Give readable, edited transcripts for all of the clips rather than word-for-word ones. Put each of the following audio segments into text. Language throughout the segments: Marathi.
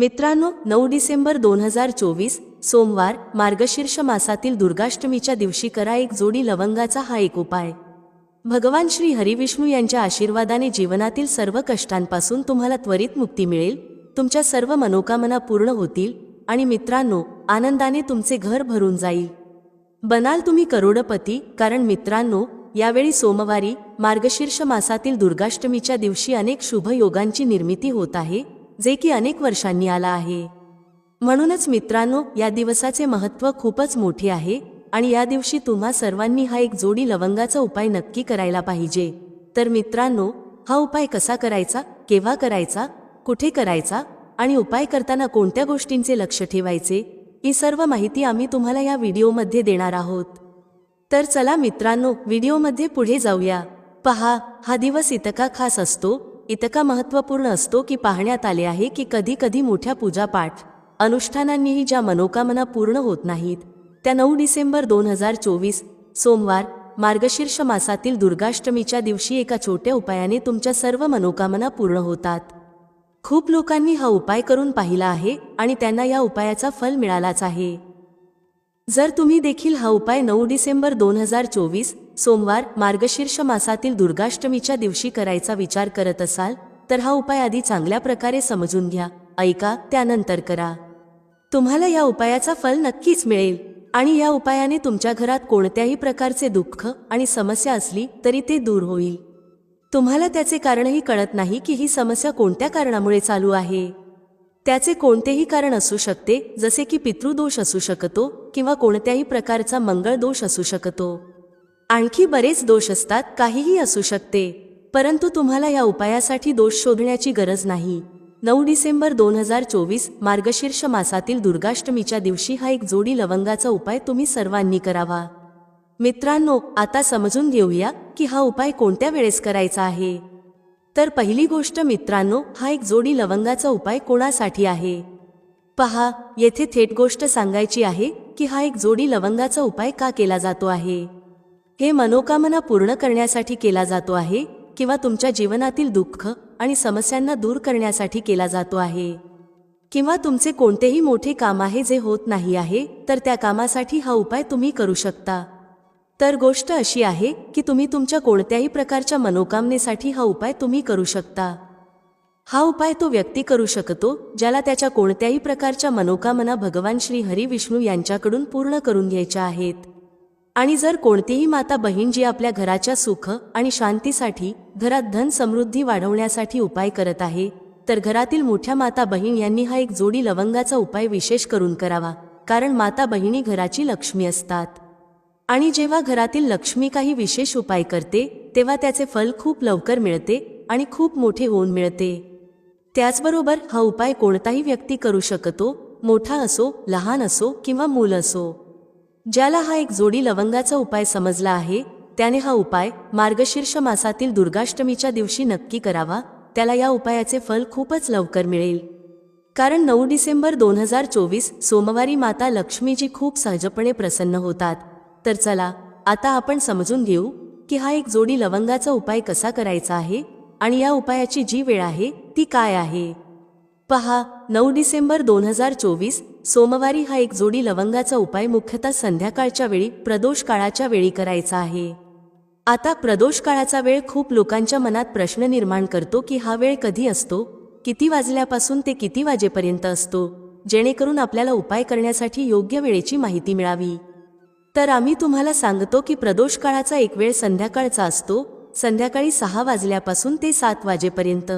मित्रांनो, 9 डिसेंबर 2024 सोमवार मार्गशीर्ष मासातील दुर्गाष्टमीच्या दिवशी करा एक जोडी लवंगाचा हा एक उपाय। भगवान श्री हरिविष्णू यांच्या आशीर्वादाने जीवनातील सर्व कष्टांपासून तुम्हाला त्वरित मुक्ती मिळेल, तुमच्या सर्व मनोकामना पूर्ण होतील आणि मित्रांनो, आनंदाने तुमचे घर भरून जाईल। बनाल तुम्ही करोडपती। कारण मित्रांनो, यावेळी सोमवारी मार्गशीर्ष मासातील दुर्गाष्टमीच्या दिवशी अनेक शुभ योगांची निर्मिती होत आहे, जे की अनेक वर्षांनी आला आहे। म्हणूनच मित्रांनो, या दिवसाचे महत्त्व खूपच मोठे आहे आणि या दिवशी तुम्हा सर्वांनी हा एक जोडी लवंगाचा उपाय नक्की करायला पाहिजे। तर मित्रांनो, हा उपाय कसा करायचा, केव्हा करायचा, कुठे करायचा आणि उपाय करताना कोणत्या गोष्टींचे लक्ष ठेवायचे, ही सर्व माहिती आम्ही तुम्हाला या व्हिडिओमध्ये देणार आहोत। तर चला मित्रांनो, व्हिडिओमध्ये पुढे जाऊया। पहा, हा दिवस इतका खास असतो, इतका महत्त्वपूर्ण असतो की पाहण्यात आले आहे की कधी कधी मोठ्या पूजापाठ अनुष्ठानांनीही ज्या मनोकामना पूर्ण होत नाहीत, त्या 9 डिसेंबर 2024 सोमवार मार्गशीर्ष मासातील दुर्गाष्टमीच्या दिवशी एका छोट्या उपायाने तुमच्या सर्व मनोकामना पूर्ण होतात। खूप लोकांनी हा उपाय करून पाहिला आहे आणि त्यांना या उपायाचा फल मिळालाच आहे। जर तुम्ही देखील हा उपाय 9 डिसेंबर 2024 सोमवार मार्गशीर्ष मासातील दुर्गाष्टमीच्या दिवशी करायचा विचार करत असाल, तर हा उपाय आधी चांगल्या प्रकारे समजून घ्या, ऐका, त्यानंतर करा। तुम्हाला या उपायाचा फल नक्कीच मिळेल आणि या उपायाने तुमच्या घरात कोणत्याही प्रकारचे दुःख आणि समस्या असली तरी ते दूर होईल। तुम्हाला त्याचे कारणही कळत नाही की ही समस्या कोणत्या कारणामुळे चालू आहे। त्याचे कोणतेही कारण असू शकते, जसे की पितृदोष असू शकतो किंवा कोणत्याही प्रकारचा मंगळ दोष असू शकतो। आणखी बरेच दोष असतात, काहीही असू शकते। परंतु तुम्हाला या उपायासाठी दोष शोधण्याची गरज नाही। 9 डिसेंबर 2024 मार्गशीर्ष मासातील दुर्गाष्टमीच्या दिवशी हा एक जोडी लवंगाचा उपाय तुम्ही सर्वांनी करावा। मित्रांनो, आता समजून घेऊया की हा उपाय कोणत्या वेळेस करायचा आहे। तर पहिली गोष्ट मित्रांनो, हा एक जोडी लवंगाचा उपाय कोणासाठी आहे। पहा, येथे थेट गोष्ट सांगायची आहे की हा एक जोडी लवंगाचा उपाय का केला जातो आहे। हे मनोकामना पूर्ण करण्यासाठी केला जातो आहे किंवा तुमच्या जीवनातील दुःख आणि समस्यांना दूर करण्यासाठी केला जातो आहे, किंवा तुमचे कोणतेही मोठे काम आहे जे होत नाही आहे, तर त्या कामासाठी हा उपाय तुम्ही करू शकता। तर गोष्ट अशी आहे की तुम्ही तुमच्या कोणत्याही प्रकारच्या मनोकामनेसाठी हा उपाय तुम्ही करू शकता। हा उपाय तो व्यक्ती करू शकतो ज्याला त्याच्या कोणत्याही प्रकारच्या मनोकामना भगवान श्री हरिविष्णू यांच्याकडून पूर्ण करून घ्यायच्या आहेत। आणि जर कोणतीही माता बहीण जी आपल्या घराच्या सुख आणि शांतीसाठी, घरात धन समृद्धी वाढवण्यासाठी उपाय करत आहे, तर घरातील मोठ्या माता बहीण यांनी हा एक जोडी लवंगाचा उपाय विशेष करून करावा। कारण माता बहिणी घराची लक्ष्मी असतात आणि जेव्हा घरातील लक्ष्मी काही विशेष उपाय करते, तेव्हा त्याचे फल खूप लवकर मिळते आणि खूप मोठे होऊन मिळते। त्याचबरोबर हा उपाय कोणताही व्यक्ती करू शकतो, मोठा असो, लहान असो किंवा मूल असो। ज्याला हा एक जोडी लवंगाचा उपाय समजला आहे, त्याने हा उपाय मार्गशीर्ष मासातील दुर्गाष्टमीच्या दिवशी नक्की करावा। त्याला या उपायाचे फल खूपच लवकर मिळेल। कारण 9 डिसेंबर 2024 सोमवारी माता लक्ष्मीजी खूप सहजपणे प्रसन्न होतात। तर चला, आता आपण समजून घेऊ की हा एक जोडी लवंगाचा उपाय कसा करायचा आहे आणि या उपायाची जी वेळ आहे ती काय आहे। पहा, 9 डिसेंबर 2024 सोमवारी हा एक जोडी लवंगाचा उपाय मुख्यतः संध्याकाळच्या वेळी, प्रदोष काळाच्या वेळी करायचा आहे। आता प्रदोष काळाचा वेळ खूप लोकांच्या मनात प्रश्न निर्माण करतो की हा वेळ कधी असतो, किती वाजल्यापासून ते किती वाजेपर्यंत असतो, जेणेकरून आपल्याला उपाय करण्यासाठी योग्य वेळेची माहिती मिळावी। तर आम्ही तुम्हाला सांगतो की प्रदोष काळाचा एक वेळ संध्याकाळचा असतो, संध्याकाळी 6 वाजल्यापासून ते 7 वाजेपर्यंत।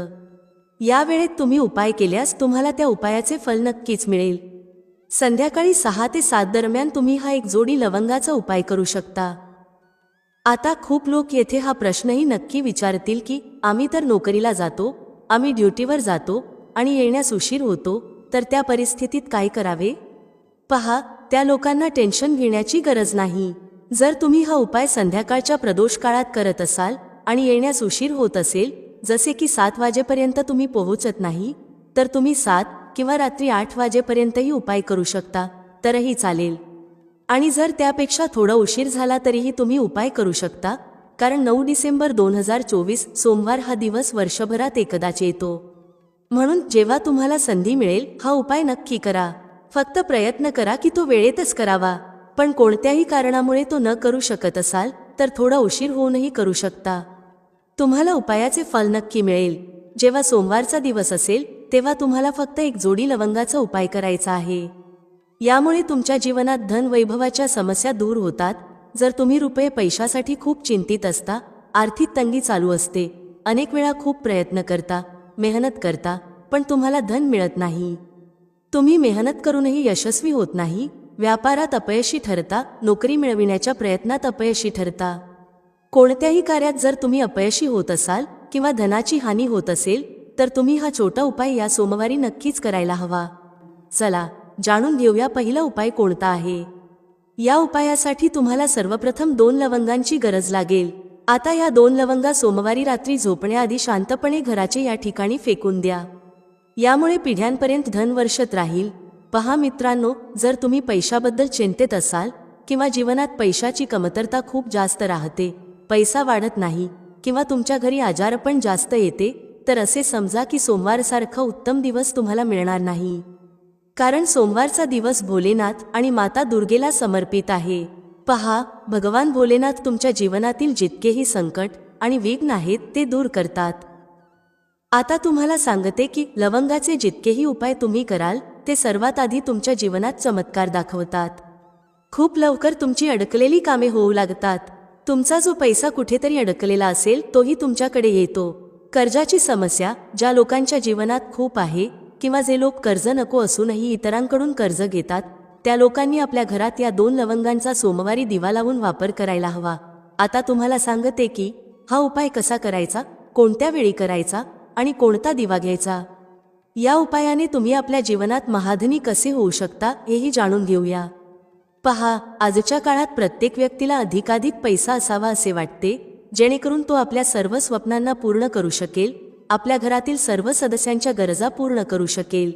या वेळेत तुम्ही उपाय केल्यास तुम्हाला त्या उपायाचे फल नक्कीच मिळेल। संध्याकाळी 6 ते 7 दरम्यान तुम्ही हा एक जोडी लवंगाचा उपाय करू शकता। आता खूप लोक येथे हा प्रश्नही नक्की विचारतील की आम्ही तर नोकरीला जातो, आम्ही ड्युटीवर जातो आणि येण्यास उशीर होतो, तर त्या परिस्थितीत काय करावे। पहा, त्या लोकांना टेन्शन घेण्याची गरज नाही। जर तुम्ही हा उपाय संध्याकाळच्या प्रदोष काळात करत असाल आणि येण्यास उशीर होत असेल, जसे की 7 वाजेपर्यंत तुम्ही पोहोचत नाही, तर तुम्ही 7 किंवा रात्री 8 वाजेपर्यंतही उपाय करू शकता, तरही चालेल। आणि जर त्यापेक्षा थोडा उशीर झाला तरीही तुम्ही उपाय करू शकता, कारण 9 डिसेंबर 2024 सोमवार हा दिवस वर्षभरात एकदाच येतो। म्हणून जेव्हा तुम्हाला संधी मिळेल हा उपाय नक्की करा. फक्त प्रयत्न करा की तो वेळेतच करावा. पण कोणत्याही कारणामुळे तो न करू शकत असाल तर थोडा उशीर होऊनही करू शकता. तुम्हाला उपायाचे फल नक्की मिळेल. जेव्हा सोमवारचा दिवस असेल तेव्हा तुम्हाला फक्त एक जोडी लवंगाचा उपाय करायचा आहे. यामुळे तुमच्या जीवनात धन वैभवाच्या समस्या दूर होतात. जर तुम्ही रुपये पैशासाठी खूप चिंतित असता, आर्थिक तंगी चालू असते, अनेक वेळा खूप प्रयत्न करता, मेहनत करता, पण तुम्हाला धन मिळत नाही, तुम्ही मेहनत करूनही यशस्वी होत नाही, व्यापारात अपयशी ठरता, नोकरी मिळविण्याच्या प्रयत्नात अपयशी ठरता, कोणत्याही कार्यात जर तुम्ही अपयशी होत असाल किंवा धनाची हानी होत असेल तर तुम्ही हा छोटा उपाय या सोमवारी नक्कीच करायला हवा. चला जाणून घेऊया पहिला उपाय कोणता आहे. या उपायासाठी तुम्हाला सर्वप्रथम 2 लवंगांची गरज लागेल. आता या 2 लवंगा सोमवारी रात्री झोपण्याआधी शांतपणे घराचे या ठिकाणी फेकून द्या. यामुळे पिढ्यांपर्यंत धन वर्षत राहील. पहा मित्रांनो, जर तुम्ही पैशाबद्दल चिंतेत असाल किंवा जीवनात पैशाची कमतरता खूप जास्त राहते, पैसा वाढत नाही किंवा तुमच्या घरी आजारपण जास्त येते, तर असे समजा की सोमवारसारखा उत्तम दिवस तुम्हाला मिळणार नाही. कारण सोमवारचा दिवस भोलेनाथ आणि माता दुर्गेला समर्पित आहे. पहा, भगवान भोलेनाथ तुमच्या जीवनातील जितकेही संकट आणि विघ्न आहेत ते दूर करतात. आता तुम्हाला सांगते की लवंगाचे जितकेही उपाय तुम्ही कराल ते सर्वात आधी तुमच्या जीवनात चमत्कार दाखवतात. खूप लवकर तुमची अडकलेली कामे होऊ लागतात. तुमचा जो पैसा कुठेतरी अडकलेला असेल तोही तुमच्याकडे येतो. कर्जाची समस्या ज्या लोकांच्या जीवनात खूप आहे किंवा जे लोक कर्ज नको असूनही इतरांकडून कर्ज घेतात, त्या लोकांनी आपल्या घरात या 2 लवंगांचा सोमवारी दिवा लावून वापर करायला हवा. आता तुम्हाला सांगते की हा उपाय कसा करायचा, कोणत्या वेळी करायचा आणि कोणता दिवा घ्यायचा. या उपायाने तुम्ही आपल्या जीवनात महाधनी कसे होऊ शकता हेही जाणून घेऊया. पहा, आजच्या काळात प्रत्येक व्यक्तीला अधिकाधिक पैसा असावा असे वाटते, जेणेकरून तो आपल्या सर्व स्वप्नांना पूर्ण करू शकेल, आपल्या घरातील सर्व सदस्यांच्या गरजा पूर्ण करू शकेल.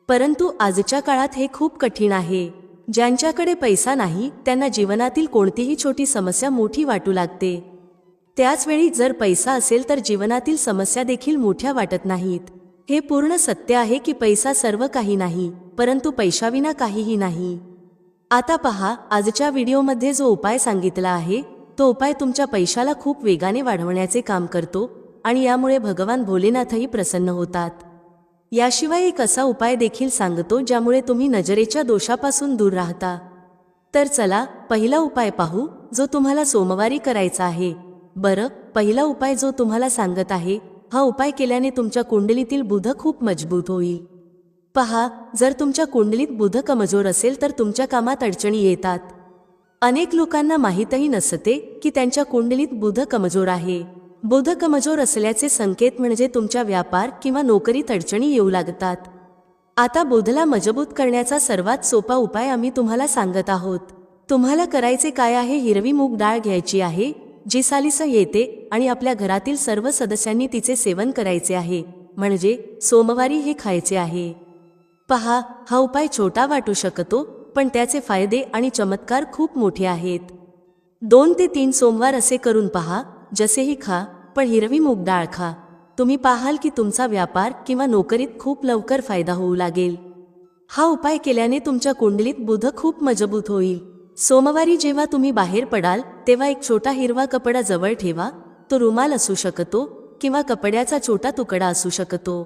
परंतु आजच्या काळात हे खूप कठीण आहे. ज्यांच्याकडे पैसा नाही त्यांना जीवनातील कोणतीही छोटी समस्या मोठी वाटू लागते. त्याचवेळी जर पैसा असेल तर जीवनातील समस्या देखील मोठ्या वाटत नाहीत. हे पूर्ण सत्य आहे की पैसा सर्व काही नाही, परंतु पैशाविना काहीही नाही. आता पहा, आजच्या व्हिडिओमध्ये जो उपाय सांगितला आहे तो उपाय तुमच्या पैशाला खूप वेगाने वाढवण्याचे काम करतो आणि यामुळे भगवान भोलेनाथही प्रसन्न होतात. याशिवाय एक असा उपाय देखील सांगतो ज्यामुळे तुम्ही नजरेच्या दोषापासून दूर राहता. तर चला पहिला उपाय पाहू जो तुम्हाला सोमवारी करायचा आहे. बरं, पहिला उपाय जो तुम्हाला सांगत आहे, हा उपाय केल्याने तुमच्या कुंडलीतील बुध खूप मजबूत होईल. पहा, जर तुमच्या कुंडलीत बुध कमजोर असेल तर तुमच्या कामात अडचणी येतात. अनेक लोकांना माहीतही नसते की त्यांच्या कुंडलीत बुध कमजोर आहे. बुध कमजोर असल्याचे संकेत म्हणजे तुमच्या व्यापार किंवा नोकरीत अडचणी येऊ लागतात. आता बुधला मजबूत करण्याचा सर्वात सोपा उपाय आम्ही तुम्हाला सांगत आहोत. तुम्हाला करायचे काय आहे, हिरवी मूग डाळ घ्यायची आहे जी सालीस येते आणि आपल्या घरातील सर्व सदस्यांनी तिचे सेवन करायचे आहे, म्हणजे सोमवारी हे खायचे आहे. पहा, हा उपाय छोटा वाटू शकतो पण त्याचे फायदे आणि चमत्कार खूप मोठे आहेत. 2 ते 3 सोमवार असे करून पहा. जसेही खा, पण हिरवी मूग डाळ खा. तुम्ही पाहाल की तुमचा व्यापार किंवा नोकरीत खूप लवकर फायदा होऊ लागेल. हा उपाय केल्याने तुमच्या कुंडलीत बुध खूप मजबूत होईल. सोमवारी जेव्हा तुम्ही बाहेर पडाल तेव्हा एक छोटा हिरवा कपडा जवळ ठेवा. तो रुमाल असू शकतो किंवा कपड्याचा छोटा तुकडा असू शकतो.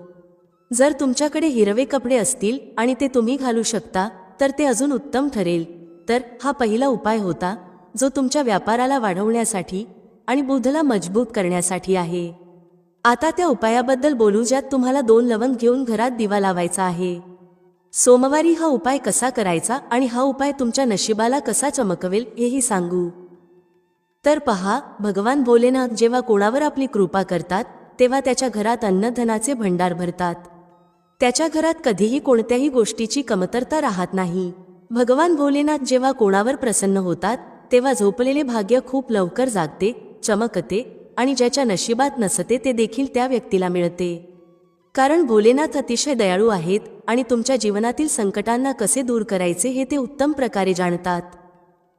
जर तुमच्याकडे हिरवे कपडे असतील आणि ते तुम्ही घालू शकता तर ते अजून उत्तम ठरेल. तर हा पहिला उपाय होता जो तुमच्या व्यापाराला वाढवण्यासाठी आणि बुधला मजबूत करण्यासाठी आहे. आता त्या उपायाबद्दल बोलू ज्यात तुम्हाला 2 लवंग घेऊन घरात दिवा लावायचा आहे. सोमवारी हा उपाय कसा करायचा आणि हा उपाय तुमच्या नशिबाला कसा चमकवेल हेही सांगू. तर पहा, भगवान भोलेनाथ जेव्हा कोणावर आपली कृपा करतात तेव्हा त्याच्या घरात अन्नधनाचे भंडार भरतात. त्याच्या घरात कधीही कोणत्याही गोष्टीची कमतरता राहत नाही. भगवान भोलेनाथ जेव्हा कोणावर प्रसन्न होतात तेव्हा झोपलेले भाग्य खूप लवकर जागते, चमकते आणि ज्याच्या नशिबात नसते ते देखील त्या व्यक्तीला मिळते. कारण भोलेनाथ अतिशय दयाळू आहेत आणि तुमच्या जीवनातील संकटांना कसे दूर करायचे हे ते उत्तम प्रकारे जाणतात.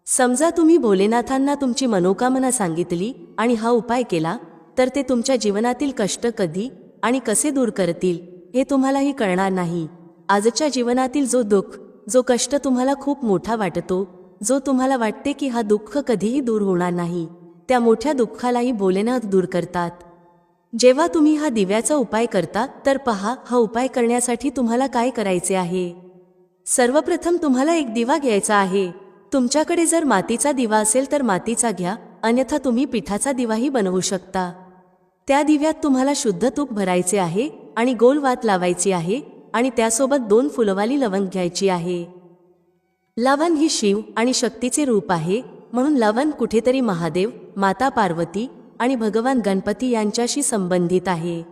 समजा तुम्ही भोलेनाथांना तुमची मनोकामना सांगितली आणि हा उपाय केला तर ते तुमच्या जीवनातील कष्ट कधी आणि कसे दूर करतील हे तुम्हालाही कळणार नाही. आजच्या जीवनातील जो दुःख, जो कष्ट तुम्हाला खूप मोठा वाटतो, जो तुम्हाला वाटते की हा दुःख कधीही दूर होणार नाही, त्या मोठ्या दुःखालाही भोलेनाथ दूर करतात. जेव्हा तुम्ही हा दिव्याचा उपाय करता तर पहा, हा उपाय करण्यासाठी तुम्हाला काय करायचे आहे. सर्वप्रथम तुम्हाला एक दिवा घ्यायचा आहे. तुमच्याकडे जर मातीचा दिवा असेल तर मातीचा घ्या, अन्यथा तुम्ही पिठाचा दिवाही बनवू शकता. त्या दिव्यात तुम्हाला शुद्ध तूप भरायचे आहे आणि गोल वात लावायची आहे आणि त्यासोबत 2 फुलवाली लवंग घ्यायची आहे. लवंग ही शिव आणि शक्तीचे रूप आहे, म्हणून लवंग कुठेतरी महादेव, माता पार्वती आणि भगवान गणपती यांच्याशी संबंधित आहे,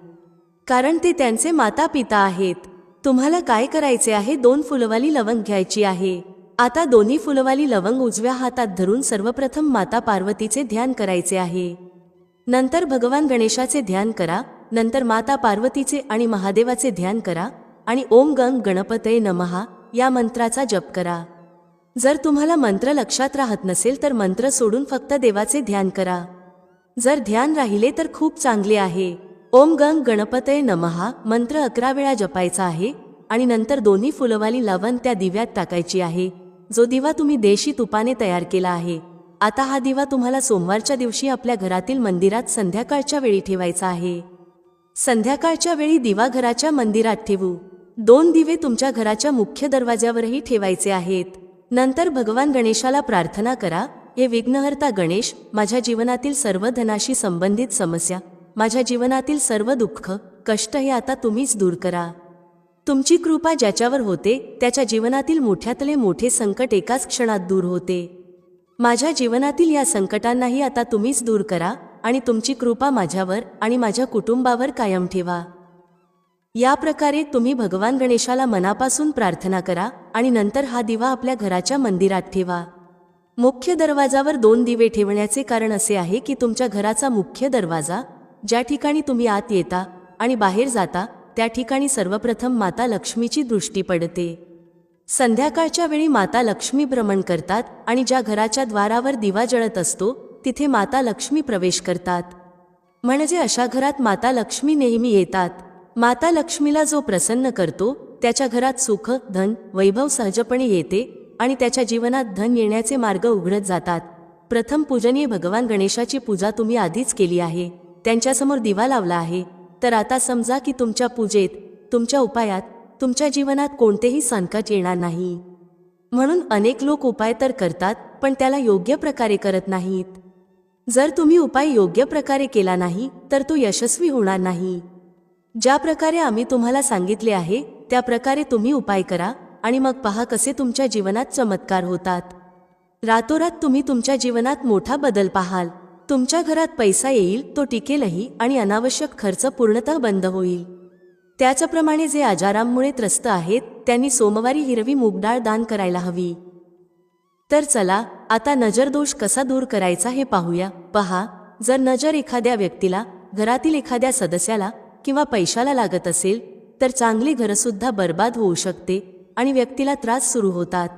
कारण ते त्यांचे माता पिता आहेत. तुम्हाला काय करायचे आहे, 2 फुलवाली लवंग घ्यायची आहे. आता दोन्ही फुलवाली लवंग उजव्या हातात धरून सर्वप्रथम माता पार्वतीचे ध्यान करायचे आहे. नंतर भगवान गणेशाचे ध्यान करा. नंतर माता पार्वतीचे आणि महादेवाचे ध्यान करा आणि ओम गंग गणपतये नमः या मंत्राचा जप करा. जर तुम्हाला मंत्र लक्षात राहत नसेल तर मंत्र सोडून फक्त देवाचे ध्यान करा. जर ध्यान राहिले तर खूप चांगले आहे. ओम गंग गणपतये नमः मंत्र 11 वेळा जपायचा आहे आणि नंतर दोन्ही फुलवाली लवंग त्या दिव्यात टाकायची आहे, जो दिवा तुम्ही देशी तुपाने तयार केला आहे. आता हा दिवा तुम्हाला सोमवारच्या दिवशी आपल्या घरातील मंदिरात संध्याकाळच्या वेळी ठेवायचा आहे. संध्याकाळच्या वेळी दिवा घराच्या मंदिरात ठेवू. 2 दिवे तुमच्या घराच्या मुख्य दरवाज्यावरही ठेवायचे आहेत. नंतर भगवान गणेशाला प्रार्थना करा, हे विघ्नहर्ता गणेश, माझ्या जीवनातील सर्व धनाशी संबंधित समस्या, माझ्या जीवनातील सर्व दुःख, कष्ट हे आता तुम्हीच दूर करा. तुमची कृपा ज्याच्यावर होते त्याच्या जीवनातील मोठ्यातले मोठे संकट एकाच क्षणात दूर होते. माझ्या जीवनातील या संकटांनाही आता तुम्हीच दूर करा आणि तुमची कृपा माझ्यावर आणि माझ्या कुटुंबावर कायम ठेवा. या प्रकारे तुम्ही भगवान गणेशाला मनापासून प्रार्थना करा आणि नंतर हा दिवा आपल्या घराच्या मंदिरात ठेवा. मुख्य दरवाजावर 2 दिवे ठेवण्याचे कारण असे आहे की तुमच्या घराचा मुख्य दरवाजा, ज्या ठिकाणी तुम्ही आत येता आणि बाहेर जाता, त्या ठिकाणी सर्वप्रथम माता लक्ष्मीची दृष्टी पडते. संध्याकाळच्या वेळी माता लक्ष्मी भ्रमण करतात आणि ज्या घराच्या द्वारावर दिवा जळत असतो तिथे माता लक्ष्मी प्रवेश करतात. म्हणजे अशा घरात माता लक्ष्मी नेहमी येतात. माता लक्ष्मीला जो प्रसन्न करतो त्याच्या घरात सुख, धन, वैभव सहजपणे येते आणि त्याच्या जीवनात धन येण्याचे मार्ग उघडत जातात. प्रथम पूजनीय भगवान गणेशाची पूजा तुम्ही आधीच केली आहे, त्यांच्यासमोर दिवा लावला आहे. तर आता समजा की तुमच्या पूजेत, तुमच्या उपायात, तुमच्या जीवनात कोणतेही संकट येणार नाही. म्हणून अनेक लोक उपाय तर करतात पण त्याला योग्य प्रकारे करत नाहीत. जर तुम्ही उपाय योग्य प्रकारे केला नाही तर तो यशस्वी होणार नाही. ज्या प्रकारे आम्ही तुम्हाला सांगितले आहे त्या प्रकारे तुम्ही उपाय करा आणि मग पहा कसे तुमच्या जीवनात चमत्कार होतात. रातोरात तुम्ही तुमच्या जीवनात मोठा बदल पाहाल. तुमच्या घरात पैसा येईल, तो टिकेलही आणि अनावश्यक खर्च पूर्णतः बंद होईल. त्याचप्रमाणे जे आजारांमुळे त्रस्त आहेत त्यांनी सोमवारी हिरवी मूगडाळ दान करायला हवी. तर चला आता नजरदोष कसा दूर करायचा हे पाहूया. पहा, जर नजर एखाद्या व्यक्तीला, घरातील एखाद्या सदस्याला किंवा पैशाला लागत असेल तर चांगली घरसुद्धा बर्बाद होऊ शकते आणि व्यक्तीला त्रास सुरू होतात.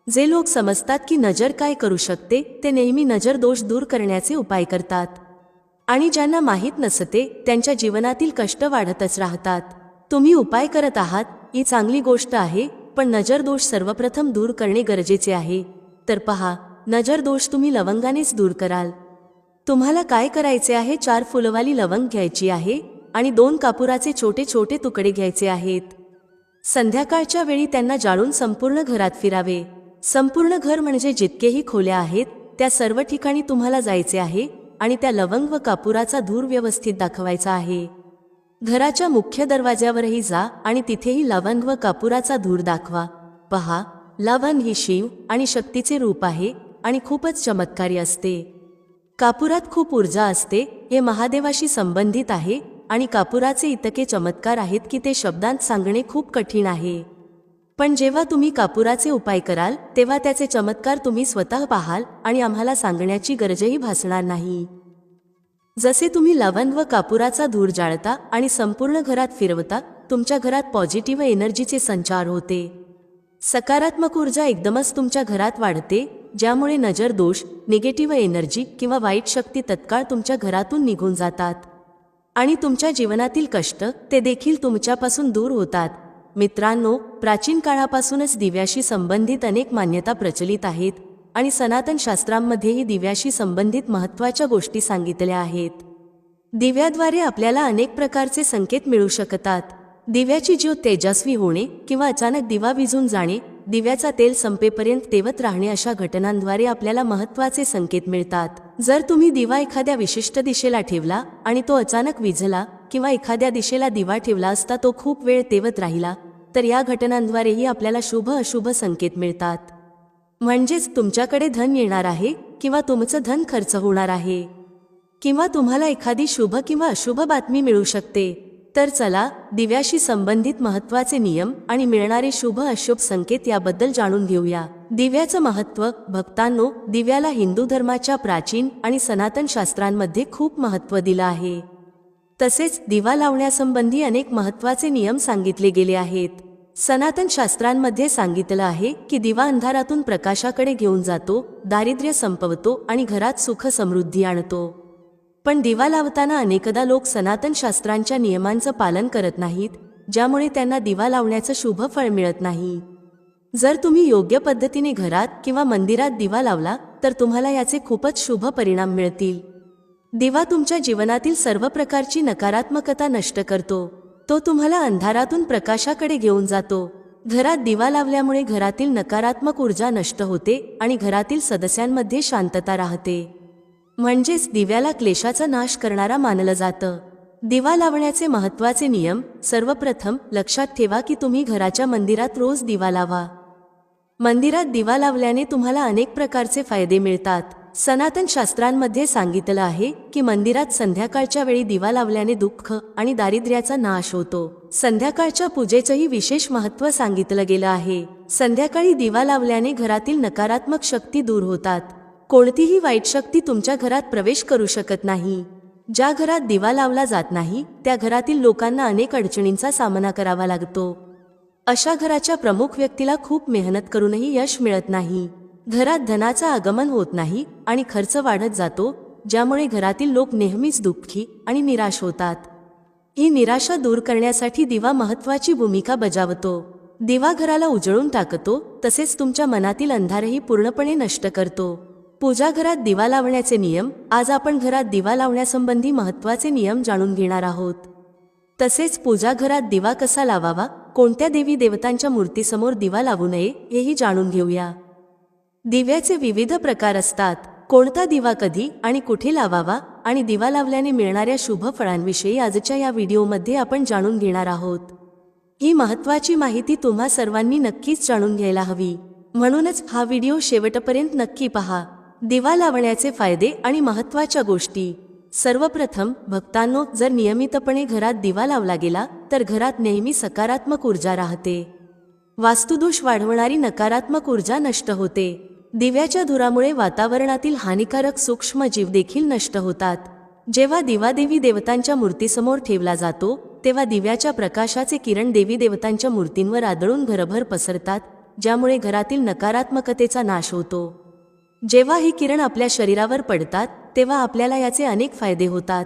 जे लोक समजतात की नजर काय करू शकते ते नेहमी नजर दोष दूर करण्याचे उपाय करतात आणि ज्यांना माहीत नसते त्यांच्या जीवनातील कष्ट वाढतच राहतात. तुम्ही उपाय करत आहात ही चांगली गोष्ट आहे, पण नजर दोष सर्वप्रथम दूर करणे गरजेचे आहे. तर पहा, नजर दोष तुम्ही लवंगानेच दूर कराल. तुम्हाला काय करायचे आहे, 4 फुलवाली लवंग घ्यायची आहे आणि 2 कापुराचे छोटे छोटे तुकडे घ्यायचे आहेत. संध्याकाळच्या वेळी त्यांना जाळून संपूर्ण घरात फिरावे. संपूर्ण घर म्हणजे जितकेही खोल्या आहेत त्या सर्व ठिकाणी तुम्हाला जायचे आहे आणि त्या लवंग व कापुराचा धूर व्यवस्थित दाखवायचा आहे. घराच्या मुख्य दरवाज्यावरही जा आणि तिथेही लवंग व कापुराचा धूर दाखवा. पहा, लवंग ही शिव आणि शक्तीचे रूप आहे आणि खूपच चमत्कारी असते. कापुरात खूप ऊर्जा असते, हे महादेवाशी संबंधित आहे आणि कापुराचे इतके चमत्कार आहेत की ते शब्दांत सांगणे खूप कठीण आहे. पण जेव्हा तुम्ही कापुराचे उपाय कराल तेव्हा त्याचे चमत्कार तुम्ही स्वतः पाहाल आणि आम्हाला सांगण्याची गरजही भासणार नाही. जसे तुम्ही लवंग व कापुराचा धूर जाळता आणि संपूर्ण घरात फिरवता, तुमच्या घरात पॉझिटिव्ह एनर्जीचे संचार होते. सकारात्मक ऊर्जा एकदमच तुमच्या घरात वाढते, ज्यामुळे नजर दोष, निगेटिव्ह एनर्जी किंवा वाईट शक्ती तत्काळ तुमच्या घरातून निघून जातात. आणि तुमच्या जीवनातील कष्ट ते देखील तुमच्यापासून दूर होतात. मित्रांनो, प्राचीन काळापासूनच दिव्याशी संबंधित अनेक मान्यता प्रचलित आहेत आणि सनातन शास्त्रांमध्येही दिव्याशी संबंधित महत्त्वाच्या गोष्टी सांगितल्या आहेत. दिव्याद्वारे आपल्याला अनेक प्रकारचे संकेत मिळू शकतात. दिव्याची ज्योत तेजस्वी होणे किंवा अचानक दिवा विझून जाणे, दिव्याचा तेल संपेपर्यंत तेवत राहणे अशा घटनांद्वारे आपल्याला महत्त्वाचे संकेत मिळतात. जर तुम्ही दिवा एखाद्या विशिष्ट दिशेला ठेवला आणि तो अचानक विझला किंवा एखाद्या दिशेला दिवा ठेवला असता तो खूप वेळ तेवत राहिला, तर या घटनांद्वारेही आपल्याला शुभ अशुभ संकेत मिळतात. म्हणजेच तुमच्याकडे धन येणार आहे किंवा तुमचं धन खर्च होणार आहे, किंवा तुम्हाला एखादी शुभ किंवा अशुभ बातमी मिळू शकते. तर चला दिव्याशी संबंधित महत्त्वाचे नियम आणि मिळणारे शुभ अशुभ संकेत याबद्दल जाणून घेऊया. दिव्याचं महत्त्व. भक्तांनो, दिव्याला हिंदू धर्माच्या प्राचीन आणि सनातन शास्त्रांमध्ये खूप महत्त्व दिलं आहे. तसेच दिवा लावण्यासंबंधी अनेक महत्त्वाचे नियम सांगितले गेले आहेत. सनातन शास्त्रांमध्ये सांगितलं आहे की दिवा अंधारातून प्रकाशाकडे घेऊन जातो, दारिद्र्य संपवतो आणि घरात सुख समृद्धी आणतो. पण दिवा लावताना अनेकदा लोक सनातन शास्त्रांच्या नियमांचं पालन करत नाहीत, ज्यामुळे त्यांना दिवा लावण्याचं शुभ फळ मिळत नाही. जर तुम्ही योग्य पद्धतीने घरात किंवा मंदिरात दिवा लावला तर तुम्हाला याचे खूपच शुभ परिणाम मिळतील. दिवा तुमच्या जीवनातील सर्व प्रकारची नकारात्मकता नष्ट करतो. तो तुम्हाला अंधारातून प्रकाशाकडे घेऊन जातो. घरात दिवा लावल्यामुळे घरातील नकारात्मक ऊर्जा नष्ट होते आणि घरातील सदस्यांमध्ये शांतता राहते. म्हणजेच दिव्याला क्लेशाचा नाश करणारा मानलं जातं. दिवा लावण्याचे महत्त्वाचे नियम. सर्वप्रथम लक्षात ठेवा की तुम्ही घराच्या मंदिरात रोज दिवा लावा. मंदिरात दिवा लावल्याने तुम्हाला अनेक प्रकारचे फायदे मिळतात. सनातन शास्त्रांमध्ये सांगितलं आहे की मंदिरात संध्याकाळच्या वेळी दिवा लावल्याने दुःख आणि दारिद्र्याचा नाश होतो. संध्याकाळच्या पूजेचंही विशेष महत्त्व सांगितलं गेलं आहे. संध्याकाळी दिवा लावल्याने घरातील नकारात्मक शक्ती दूर होतात. कोणतीही वाईट शक्ती तुमच्या घरात प्रवेश करू शकत नाही. ज्या घरात दिवा लावला जात नाही त्या घरातील लोकांना अनेक अडचणींचा सामना करावा लागतो. अशा घराच्या प्रमुख व्यक्तीला खूप मेहनत करूनही यश मिळत नाही. घरात धनाचं आगमन होत नाही आणि खर्च वाढत जातो, ज्यामुळे घरातील लोक नेहमीच दुःखी आणि निराश होतात. ही निराशा दूर करण्यासाठी दिवा महत्त्वाची भूमिका बजावतो. दिवा घराला उजळून टाकतो, तसेच तुमच्या मनातील अंधारही पूर्णपणे नष्ट करतो. पूजा घरात दिवा लावण्याचे नियम. आज आपण घरात दिवा लावण्यासंबंधी महत्त्वाचे नियम जाणून घेणार आहोत. तसेच पूजा घरात दिवा कसा लावावा, कोणत्या देवी देवतांच्या मूर्तीसमोर दिवा लावू नये हेही जाणून घेऊया. दिव्याचे विविध प्रकार असतात. कोणता दिवा कधी आणि कुठे लावावा आणि दिवा लावल्याने मिळणाऱ्या शुभ फळांविषयी आजच्या या व्हिडिओमध्ये आपण जाणून घेणार आहोत. ही महत्त्वाची माहिती तुम्हा सर्वांनी नक्कीच जाणून घ्यायला हवी, म्हणूनच हा व्हिडिओ शेवटपर्यंत नक्की पहा. दिवा लावण्याचे फायदे आणि महत्त्वाच्या गोष्टी. सर्वप्रथम भक्तांनो, जर नियमितपणे घरात दिवा लावला गेला तर घरात नेहमी सकारात्मक ऊर्जा राहते. वास्तुदोष वाढवणारी नकारात्मक ऊर्जा नष्ट होते. दिव्याच्या धुरामुळे वातावरणातील हानिकारक सूक्ष्म जीव देखील नष्ट होतात. जेव्हा दिवा देवी देवतांच्या मूर्तीसमोर ठेवला जातो तेव्हा दिव्याच्या प्रकाशाचे किरण देवी देवतांच्या मूर्तींवर आदळून घरभर पसरतात, ज्यामुळे घरातील नकारात्मकतेचा नाश होतो. जेव्हा ही किरण आपल्या शरीरावर पडतात तेव्हा आपल्याला याचे अनेक फायदे होतात.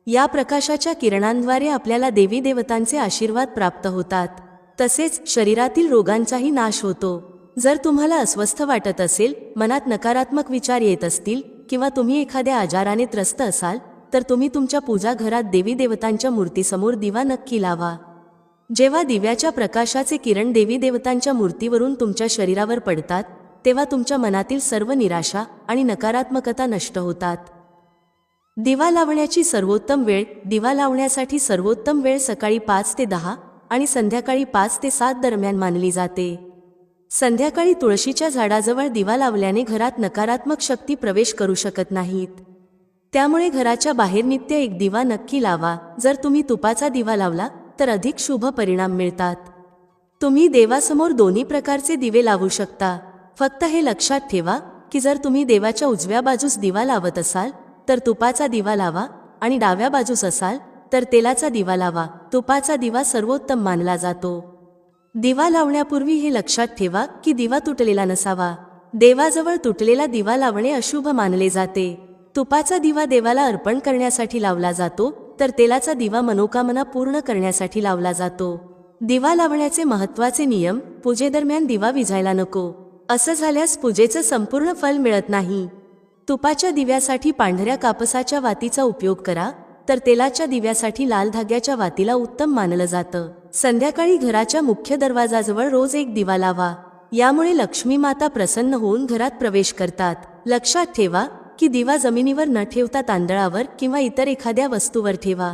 या प्रकाशाच्या किरणांद्वारे आपल्याला देवी देवतांचे आशीर्वाद प्राप्त होतात. तसेच शरीरातील रोगांचाही नाश होतो. जर तुम्हाला अस्वस्थ वाटत असेल, मनात नकारात्मक विचार येत असतील किंवा तुम्ही एखाद्या आजाराने त्रस्त असाल तर तुम्ही तुमच्या पूजा घरात देवी देवतांच्या मूर्तीसमोर दिवा नक्की लावा. जेव्हा दिव्याच्या प्रकाशाचे किरण देवी देवतांच्या मूर्तीवरून तुमच्या शरीरावर पडतात तेव्हा तुमच्या मनातील सर्व निराशा आणि नकारात्मकता नष्ट होतात. दिवा लावण्याची सर्वोत्तम वेळ. दिवा लावण्यासाठी सर्वोत्तम वेळ सकाळी 5 ते 10 आणि संध्याकाळी 5 ते 7 दरम्यान मानली जाते. संध्याकाळी तुळशीच्या झाडाजवळ दिवा लावल्याने घरात नकारात्मक शक्ती प्रवेश करू शकत नाहीत. त्यामुळे घराच्या बाहेर नित्य एक दिवा नक्की लावा. जर तुम्ही तुपाचा दिवा लावला तर अधिक शुभ परिणाम मिळतात. तुम्ही देवासमोर दोन्ही प्रकारचे दिवे लावू शकता. फक्त हे लक्षात ठेवा की जर तुम्ही देवाच्या उजव्या बाजूस दिवा लावत असाल तर तुपाचा दिवा लावा आणि डाव्या बाजूस असाल तर तेलाचा दिवा लावा. तुपाचा दिवा सर्वोत्तम मानला जातो. दिवा लावण्यापूर्वी हे लक्षात ठेवा की दिवा तुटलेला नसावा. देवाजवळ तुटलेला दिवा लावणे अशुभ मानले जाते. तुपाचा दिवा देवाला अर्पण करण्यासाठी लावला जातो, तर तेलाचा दिवा मनोकामना पूर्ण करण्यासाठी लावला जातो. दिवा लावण्याचे महत्त्वाचे नियम: पूजेदरम्यान दिवा विझायला नको. असं झाल्यास पूजेचं संपूर्ण फल मिळत नाही. तुपाच्या दिव्यासाठी पांढऱ्या कापसाच्या वातीचा उपयोग करा, तर तेलाच्या दिव्यासाठी लाल धाग्याच्या वातीला उत्तम मानलं जातं. संध्याकाळी घराच्या मुख्य दरवाजाजवळ रोज एक दिवा लावा. यामुळे लक्ष्मी माता प्रसन्न होऊन घरात प्रवेश करतात. लक्षात ठेवा की दिवा जमिनीवर न ठेवता तांदळावर किंवा इतर एखाद्या वस्तूवर ठेवा.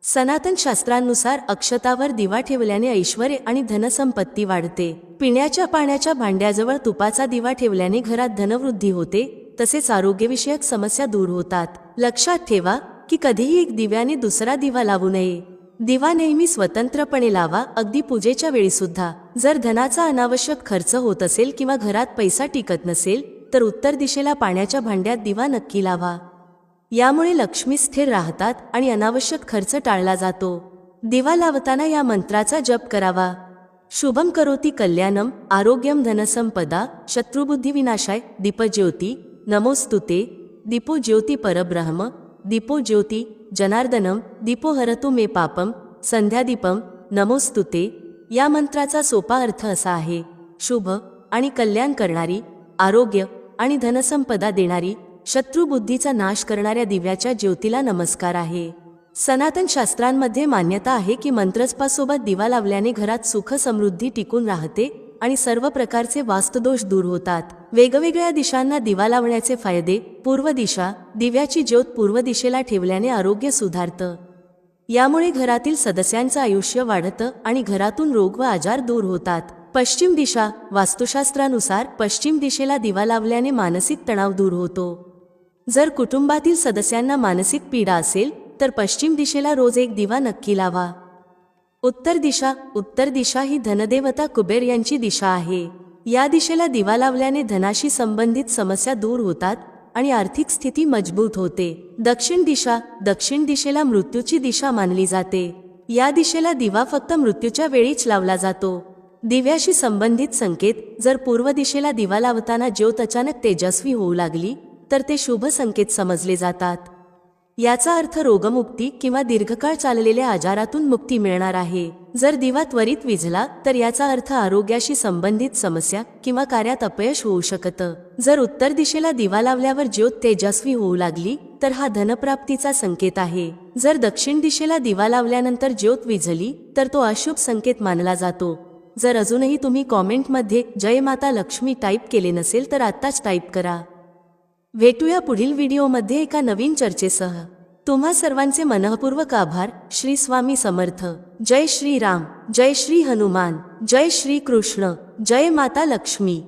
सनातन शास्त्रांनुसार अक्षतावर दिवा ठेवल्याने ऐश्वर्य आणि धनसंपत्ती वाढते. पिण्याच्या पाण्याच्या भांड्याजवळ तुपाचा दिवा ठेवल्याने घरात धनवृद्धी होते, तसेच आरोग्यविषयक समस्या दूर होतात. लक्षात ठेवा की कधीही एक दिव्याने दुसरा दिवा लावू नये. दिवा नेहमी स्वतंत्रपणे लावा, अगदी पूजेच्या वेळी सुद्धा. जर धनाचा अनावश्यक खर्च होत असेल किंवा घरात पैसा टिकत नसेल, तर उत्तर दिशेला पाण्याच्या भांड्यात दिवा नक्की लावा. यामुळे लक्ष्मी स्थिर राहतात आणि अनावश्यक खर्च टाळला जातो. दिवा लावताना या मंत्राचा जप करावा: शुभम करोति कल्याणम, आरोग्यम धनसंपदा, शत्रुबुद्धी विनाशाय, दीपज्योती नमोस्तुते, दीपो ज्योती परब्रह्म, दीपो ज्योती जनार्दनम, दीपो हरतु मे पापम, संध्यादीपम नमोस्तुते. या मंत्राचा सोपा अर्थ असा आहे: शुभ आणि कल्याण करणारी, आरोग्य आणि धनसंपदा देणारी, शत्रुबुद्धीचा नाश करणाऱ्या दिव्याच्या ज्योतीला नमस्कार आहे. सनातन शास्त्रांमध्ये मान्यता आहे की मंत्रजपासोबत दिवा लावल्याने घरात सुख समृद्धी टिकून राहते आणि सर्व प्रकारचे वास्तुदोष दूर होतात. वेगवेगळ्या दिशांना दिवा लावण्याचे फायदे: पूर्व दिशा: दिव्याची ज्योत पूर्व दिशेला ठेवल्याने आरोग्य सुधारतं. यामुळे घरातील सदस्यांचं आयुष्य वाढतं आणि घरातून रोग व आजार दूर होतात. पश्चिम दिशा: वास्तुशास्त्रानुसार पश्चिम दिशेला दिवा लावल्याने मानसिक तणाव दूर होतो. जर कुटुंबातील सदस्यांना मानसिक पीडा असेल तर पश्चिम दिशेला रोज एक दिवा नक्की लावा. उत्तर दिशा: उत्तर दिशा ही धनदेवता कुबेर यांची दिशा आहे. या दिशेला दिवा लावल्याने धनाशी संबंधित समस्या दूर होतात आणि आर्थिक स्थिती मजबूत होते. दक्षिण दिशा: दक्षिण दिशेला मृत्यूची दिशा मानली जाते. या दिशेला दिवा फक्त मृत्यूच्या वेळीच लावला जातो. दिव्याशी संबंधित संकेत: जर पूर्व दिशेला दिवा लावताना ज्योत अचानक तेजस्वी होऊ लागली तर ते शुभ संकेत समजले जातात. याचा अर्थ रोगमुक्ती किंवा दीर्घकाळ चाललेल्या आजारातून मुक्ती मिळणार आहे. जर दिवा त्वरित विझला तर याचा अर्थ आरोग्याशी संबंधित समस्या किंवा कार्यात अपयश होऊ शकतं. जर उत्तर दिशेला दिवा लावल्यावर ज्योत तेजस्वी होऊ लागली तर हा धनप्राप्तीचा संकेत आहे. जर दक्षिण दिशेला दिवा लावल्यानंतर ज्योत विझली तर तो अशुभ संकेत मानला जातो. जर अजूनही तुम्ही कॉमेंटमध्ये जय माता लक्ष्मी टाईप केले नसेल तर आत्ताच टाईप करा. भेटूया पुढील व्हिडिओमध्ये एका नवीन चर्चेसह. तुम्हा सर्वांचे मनःपूर्वक आभार. श्री स्वामी समर्थ. जय श्री राम, जय श्री हनुमान, जय श्री कृष्ण, जय माता लक्ष्मी.